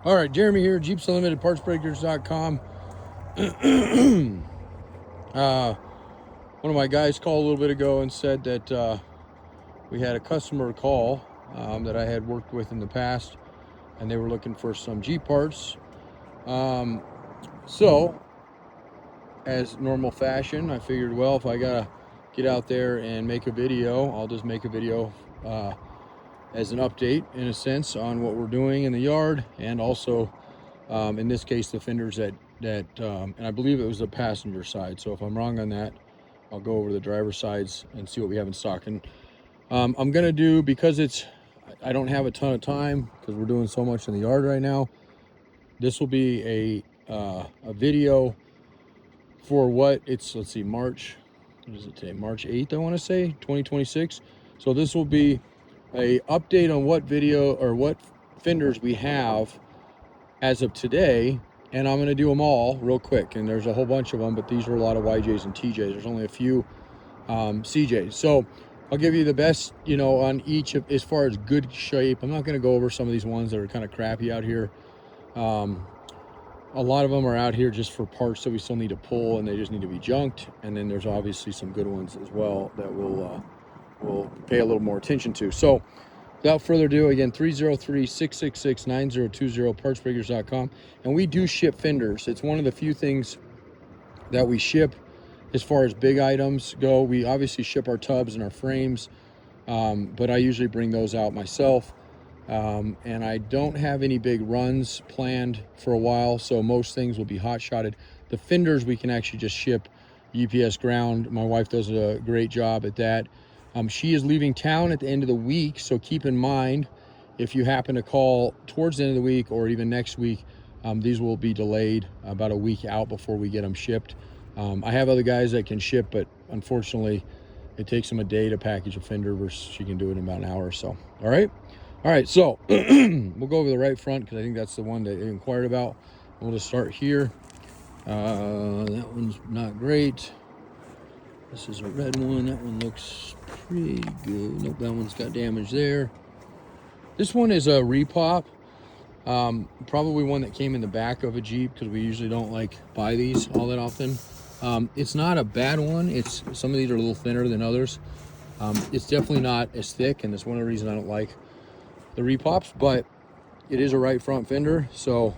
All right, Jeremy here, Jeeps Unlimited, partsbreakers.com. One of my guys called a little bit ago and said that we had a customer call that I had worked with in the past, and they were looking for some Jeep parts. So, as normal fashion, I figured, well, if I gotta get out there and make a video, I'll just make a video as an update, in a sense, on what we're doing in the yard, and also in this case the fenders that and I believe it was the passenger side, so if I'm wrong on that, I'll go over to the driver's sides and see what we have in stock. And I'm gonna do, because I don't have a ton of time because we're doing so much in the yard right now, this will be a video for what it's, let's see, March, what is it today, March 8th, I want to say, 2026. So this will be a update on what video or what fenders we have as of today, and I'm going to do them all real quick. And there's a whole bunch of them, but these are a lot of YJs and TJs. There's only a few CJs. So I'll give you the best, you know, on each of, as far as good shape. I'm not going to go over some of these ones that are kind of crappy out here. A lot of them are out here just for parts that we still need to pull, and they just need to be junked. And then there's obviously some good ones as well that we'll pay a little more attention to. So without further ado, again, 303-666-9020, partsbreakers.com. And we do ship fenders. It's one of the few things that we ship as far as big items go. We obviously ship our tubs and our frames, but I usually bring those out myself. And I don't have any big runs planned for a while, so most things will be hot shotted. The fenders we can actually just ship UPS ground. My wife does a great job at that. She is leaving town at the end of the week, so keep in mind, if you happen to call towards the end of the week or even next week, these will be delayed about a week out before we get them shipped. I have other guys that can ship, but unfortunately it takes them a day to package a fender versus she can do it in about an hour or so. All right, so we'll go over the right front because I think that's the one that they inquired about. We'll just start here. That one's not great. This is a red one. That one looks pretty good. Nope, that one's got damage there. This one is a repop. Probably one that came in the back of a Jeep because we usually don't buy these all that often. It's not a bad one. It's, some of these are a little thinner than others. It's definitely not as thick, and that's one of the reasons I don't like the repops, but it is a right front fender. So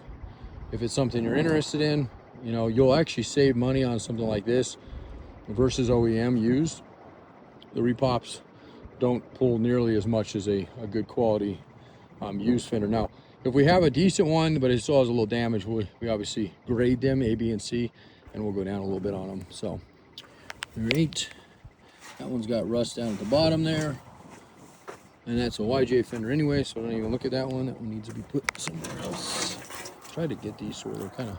if it's something you're interested in, you know, you'll actually save money on something like this versus OEM used. The repops don't pull nearly as much as a good quality used fender. Now, if we have a decent one, but it still has a little damage, we obviously grade them A, B, and C, and we'll go down a little bit on them. So, all right, that one's got rust down at the bottom there. And that's a YJ fender anyway, so don't even look at that one. That one needs to be put somewhere else. Try to get these so they're kind of,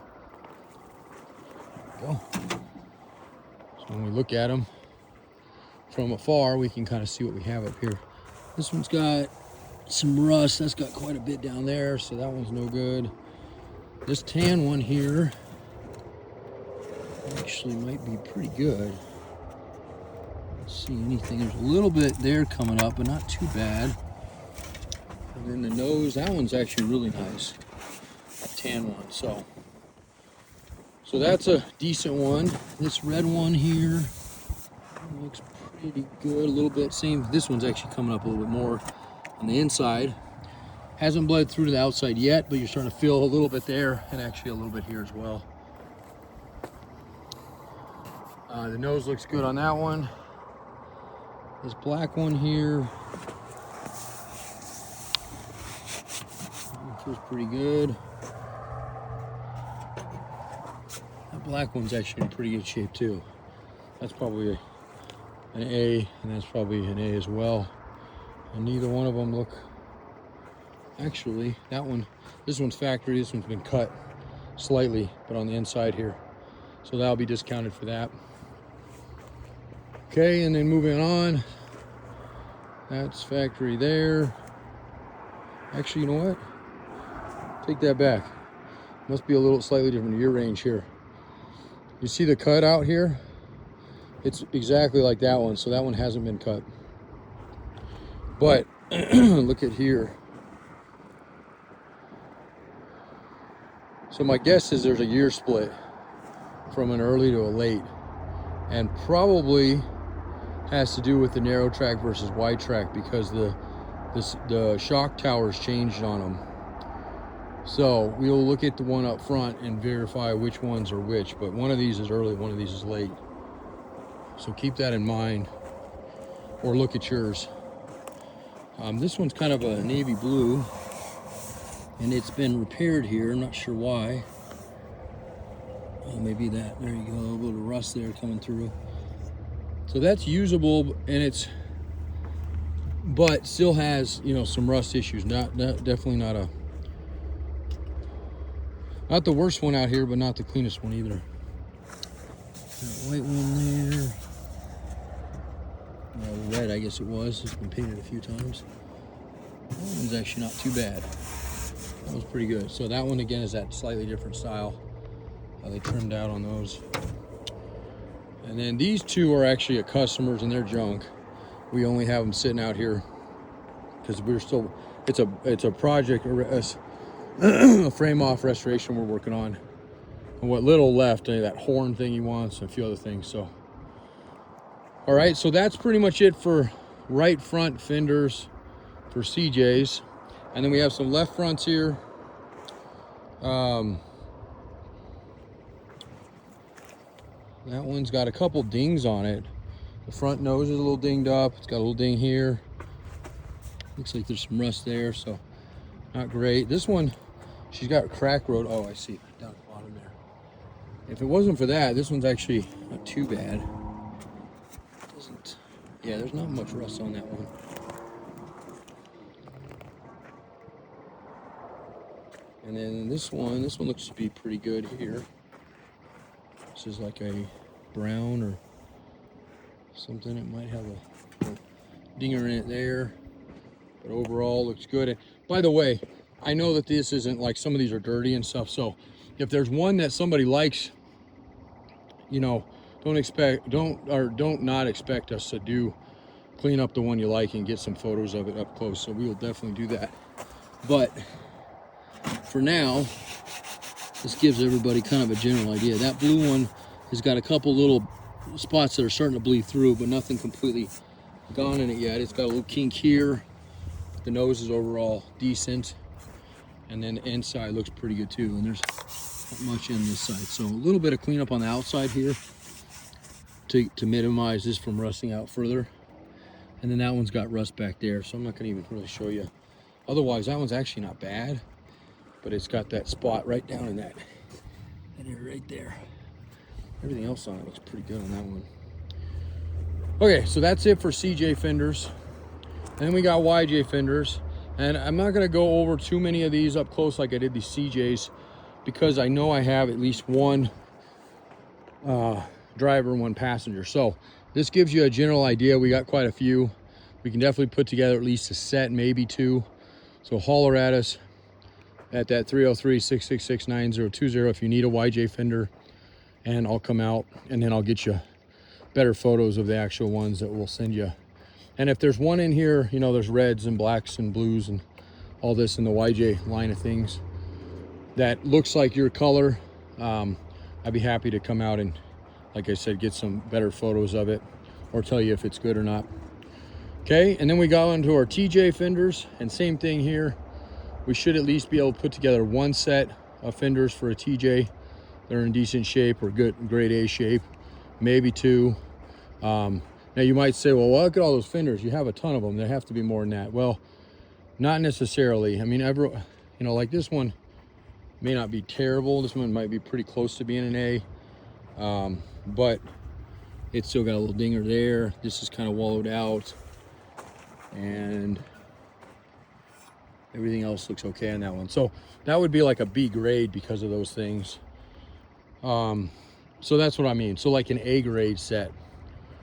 there we go. So when we look at them from afar, we can kind of see what we have up here. This one's got some rust. That's got quite a bit down there, so that one's no good. This tan one here actually might be pretty good. See anything, there's a little bit there coming up, but not too bad. And then the nose, that one's actually really nice, that tan one. So that's a decent one. This red one here looks pretty good, a little bit same. This one's actually coming up a little bit more on the inside. Hasn't bled through to the outside yet, but you're starting to feel a little bit there, and actually a little bit here as well. The nose looks good on that one. This black one here feels pretty good. That black one's actually in pretty good shape too. That's probably an A, and that's probably an A as well. And neither one of them look, actually, that one, this one's factory, this one's been cut slightly, but on the inside here. So that'll be discounted for that. Okay, and then moving on, that's factory there. Actually, you know what? Take that back. Must be a little slightly different year range here. You see the cut out here? It's exactly like that one, so that one hasn't been cut. But look at here. So my guess is there's a year split from an early to a late, and probably has to do with the narrow track versus wide track, because the shock towers changed on them. So we'll look at the one up front and verify which ones are which, but one of these is early, one of these is late. So keep that in mind, or look at yours. This one's kind of a navy blue, and it's been repaired here. I'm not sure why. Oh, maybe that, there you go, a little bit of rust there coming through. So that's usable, and but still has, you know, some rust issues. Definitely not the worst one out here, but not the cleanest one either. That white one there. Red, I guess it was. It's been painted a few times. That one's actually not too bad. That was pretty good. So that one again is that slightly different style. How they trimmed out on those. And then these two are actually a customer's, and they're junk. We only have them sitting out here because we're still, it's a project, a frame off restoration we're working on. And what little left, that horn thing he wants, and a few other things. So, all right, so that's pretty much it for right front fenders for CJs. And then we have some left fronts here. That one's got a couple dings on it. The front nose is a little dinged up. It's got a little ding here. Looks like there's some rust there, so not great. This one, she's got a crack road. Oh, I see, down at the bottom there. If it wasn't for that, this one's actually not too bad. Yeah, there's not much rust on that one. And then this one looks to be pretty good here. This is like a brown or something. It might have a dinger in it there, but overall looks good. And by the way, I know that this isn't like, some of these are dirty and stuff, so if there's one that somebody likes, you know, don't not expect us to clean up the one you like and get some photos of it up close. So we will definitely do that. But for now, this gives everybody kind of a general idea. That blue one has got a couple little spots that are starting to bleed through, but nothing completely gone in it yet. It's got a little kink here. The nose is overall decent. And then the inside looks pretty good too. And there's not much in this side. So a little bit of cleanup on the outside here to minimize this from rusting out further. And then that one's got rust back there, so I'm not gonna even really show you. Otherwise, that one's actually not bad, but it's got that spot right down in that area right there. Everything else on it looks pretty good on that one. Okay, so that's it for CJ fenders. Then we got YJ fenders. And I'm not gonna go over too many of these up close like I did these CJs, because I know I have at least one driver and one passenger. So this gives you a general idea. We got quite a few. We can definitely put together at least a set, maybe two. So holler at us at that 303-666-9020 if you need a YJ fender, and I'll come out and then I'll get you better photos of the actual ones that we'll send you. And if there's one in here, you know, there's reds and blacks and blues and all this in the YJ line of things that looks like your color, I'd be happy to come out and, like I said, get some better photos of it or tell you if it's good or not. Okay, and then we go into our TJ fenders, and same thing here. We should at least be able to put together one set of fenders for a TJ. They're in decent shape or good, grade A shape, maybe two. Now you might say, well, look at all those fenders. You have a ton of them. There have to be more than that. Well, not necessarily. I mean, you know, like this one may not be terrible. This one might be pretty close to being an A, but it's still got a little dinger there. This is kind of wallowed out, and everything else looks okay on that one. So that would be like a B grade because of those things. So that's what I mean. So like an A grade set,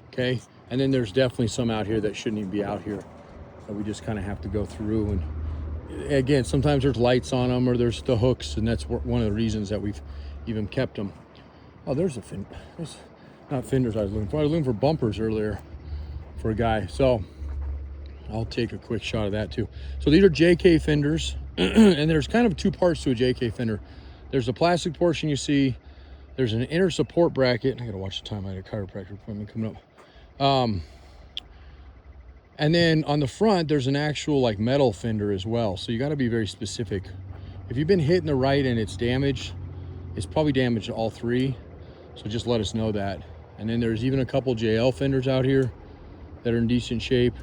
okay? And then there's definitely some out here that shouldn't even be out here, that we just kind of have to go through. And again, sometimes there's lights on them, or there's the hooks, and that's one of the reasons that we've even kept them. Oh, there's a fender. There's not fenders I was looking for. I was looking for bumpers earlier for a guy. So I'll take a quick shot of that too. So these are JK fenders, and there's kind of two parts to a JK fender. there's the plastic portion you see. There's an inner support bracket. I gotta watch the time. I had a chiropractor appointment coming up. And then on the front, there's an actual like metal fender as well. So you got to be very specific. If you've been hitting the right and it's damaged, it's probably damaged to all three. So just let us know that. And then there's even a couple JL fenders out here that are in decent shape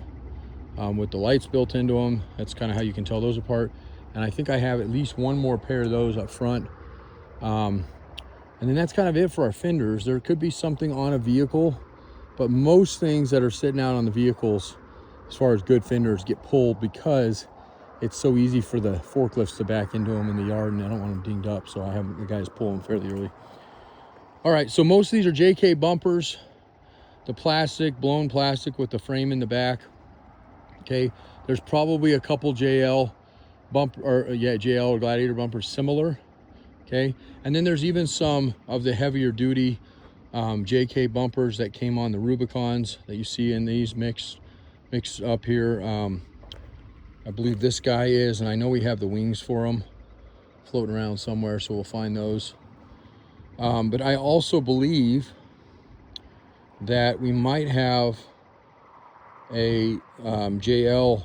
with the lights built into them. That's kind of how you can tell those apart. And I think I have at least one more pair of those up front. And then that's kind of it for our fenders. There could be something on a vehicle, but most things that are sitting out on the vehicles, as far as good fenders, get pulled because it's so easy for the forklifts to back into them in the yard, and I don't want them dinged up, so I have the guys pull them fairly early. All right, so most of these are JK bumpers, the plastic, blown plastic with the frame in the back. Okay, there's probably a couple JL JL or Gladiator bumpers similar. Okay, and then there's even some of the heavier duty JK bumpers that came on the Rubicons that you see in these mix up here. I believe this guy is, and I know we have the wings for them floating around somewhere, so we'll find those. But I also believe that we might have a JL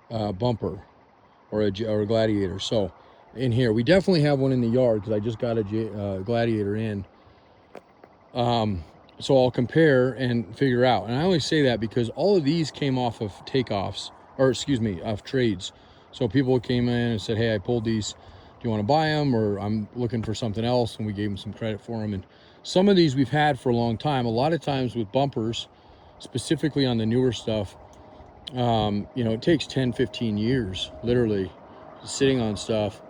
bumper or a Gladiator. So in here, we definitely have one in the yard because I just got a Gladiator in. So I'll compare and figure out. And I only say that because all of these came off of takeoffs, or excuse me, off trades. So people came in and said, hey, I pulled these. Do you want to buy them? Or I'm looking for something else. And we gave them some credit for them. And some of these we've had for a long time. A lot of times with bumpers, specifically on the newer stuff, you know, it takes 10, 15 years, literally, sitting on stuff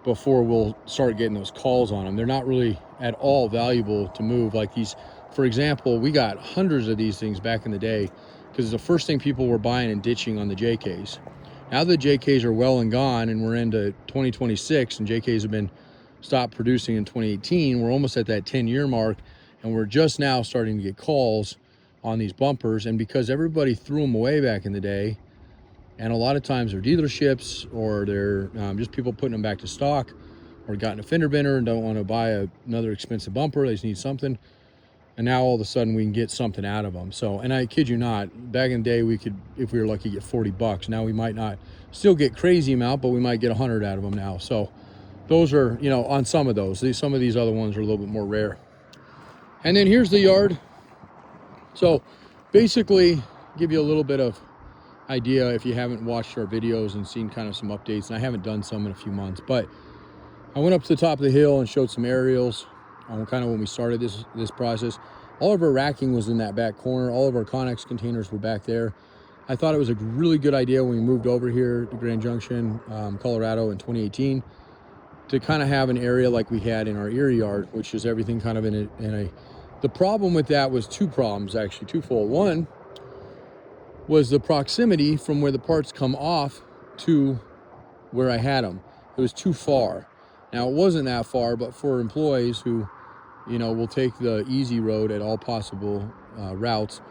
before we'll start getting those calls on them. They're not really at all valuable to move. Like these, for example, we got hundreds of these things back in the day because the first thing people were buying and ditching on the JKs. Now the JKs are well and gone and we're into 2026 and JKs have been stopped producing in 2018. We're almost at that 10-year mark and we're just now starting to get calls on these bumpers. And because everybody threw them away back in the day, and a lot of times they're dealerships or they're just people putting them back to stock or gotten a fender bender and don't want to buy another expensive bumper. They just need something. And now all of a sudden we can get something out of them. So, and I kid you not, back in the day we could, if we were lucky, get 40 bucks. Now we might not still get crazy amount, but we might get 100 out of them now. So those are, you know, on some of those. Some of these other ones are a little bit more rare. And then here's the yard. So basically give you a little bit of idea if you haven't watched our videos and seen kind of some updates, and I haven't done some in a few months, but I went up to the top of the hill and showed some aerials on kind of when we started this process. All of our racking was in that back corner. All of our Connex containers were back there. I thought it was a really good idea when we moved over here to Grand Junction, Colorado in 2018, to kind of have an area like we had in our Erie yard, which is everything kind of in a the problem with that was two problems, actually twofold. One was the proximity from where the parts come off to where I had them. It was too far. Now, it wasn't that far, but for employees who, you know, will take the easy road at all possible routes,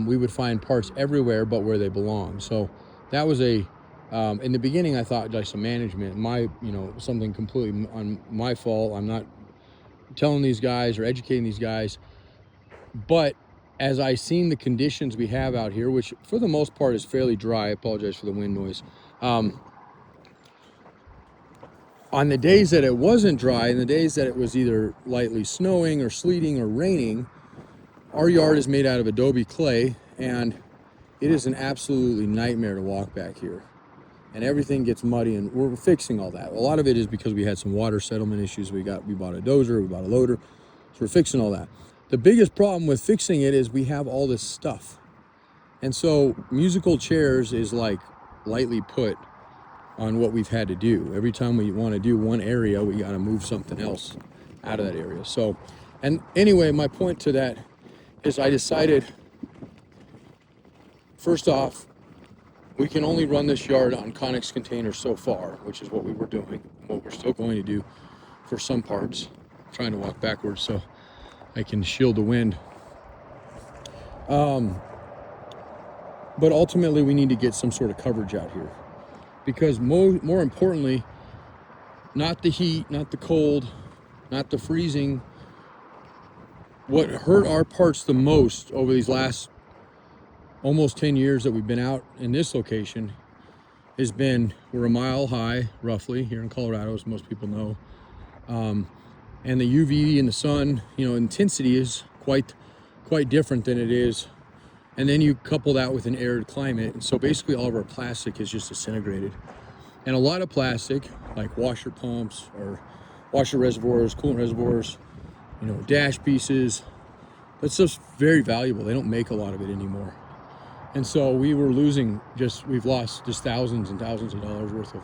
we would find parts everywhere but where they belong. So that was in the beginning, I thought like some management, something completely on my fault. I'm not telling these guys or educating these guys, but as I seen the conditions we have out here, which for the most part is fairly dry, I apologize for the wind noise. On the days that it wasn't dry and the days that it was either lightly snowing or sleeting or raining, our yard is made out of adobe clay and it is an absolutely nightmare to walk back here. And everything gets muddy and we're fixing all that. A lot of it is because we had some water settlement issues. We bought a dozer, we bought a loader, so we're fixing all that. The biggest problem with fixing it is we have all this stuff. And so musical chairs is like lightly put on what we've had to do. Every time we want to do one area, we got to move something else out of that area. So, and anyway, my point to that is I decided, first off, we can only run this yard on Connex containers so far, which is what we were doing, what we're still going to do for some parts. I'm trying to walk backwards so I can shield the wind. But ultimately we need to get some sort of coverage out here because more importantly, not the heat, not the cold, not the freezing. What hurt our parts the most over these last almost 10 years that we've been out in this location has been, we're a mile high roughly here in Colorado, as most people know, and the UV and the sun, you know, intensity is quite different than it is. And then you couple that with an arid climate, and so basically all of our plastic is just disintegrated. And a lot of plastic, like washer pumps or washer reservoirs, coolant reservoirs, you know, dash pieces, that's just very valuable. They don't make a lot of it anymore. And so we've lost just thousands and thousands of dollars worth of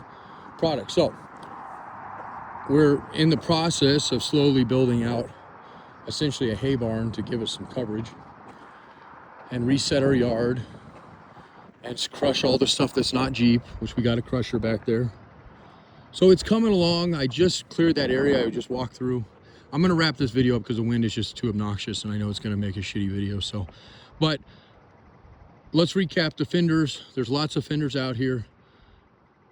product. So we're in the process of slowly building out essentially a hay barn to give us some coverage and reset our yard and crush all the stuff that's not Jeep, which we got a crusher back there. So it's coming along. I just cleared that area. I just walked through. I'm gonna wrap this video up because the wind is just too obnoxious and I know it's gonna make a shitty video. So, but let's recap the fenders. There's lots of fenders out here.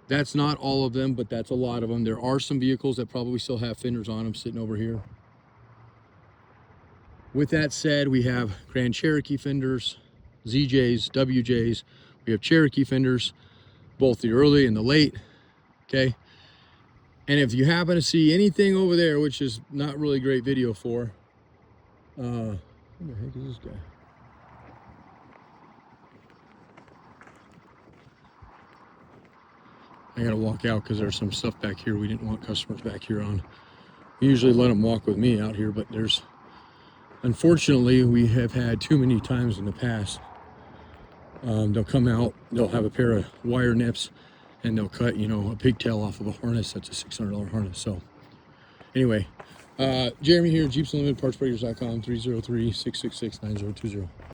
That's not all of them, but that's a lot of them. There are some vehicles that probably still have fenders on them sitting over here. With that said, we have Grand Cherokee fenders, ZJs, WJs. We have Cherokee fenders, both the early and the late, okay? And if you happen to see anything over there, which is not really great video for, who the heck is this guy? I gotta walk out because there's some stuff back here we didn't want customers back here on. We usually let them walk with me out here, but unfortunately, we have had too many times in the past. They'll come out, they'll have a pair of wire nips, and they'll cut, you know, a pigtail off of a harness. That's a $600 harness. So anyway, Jeremy here, JeepsUnlimitedPartsBreakers.com, 303-666-9020.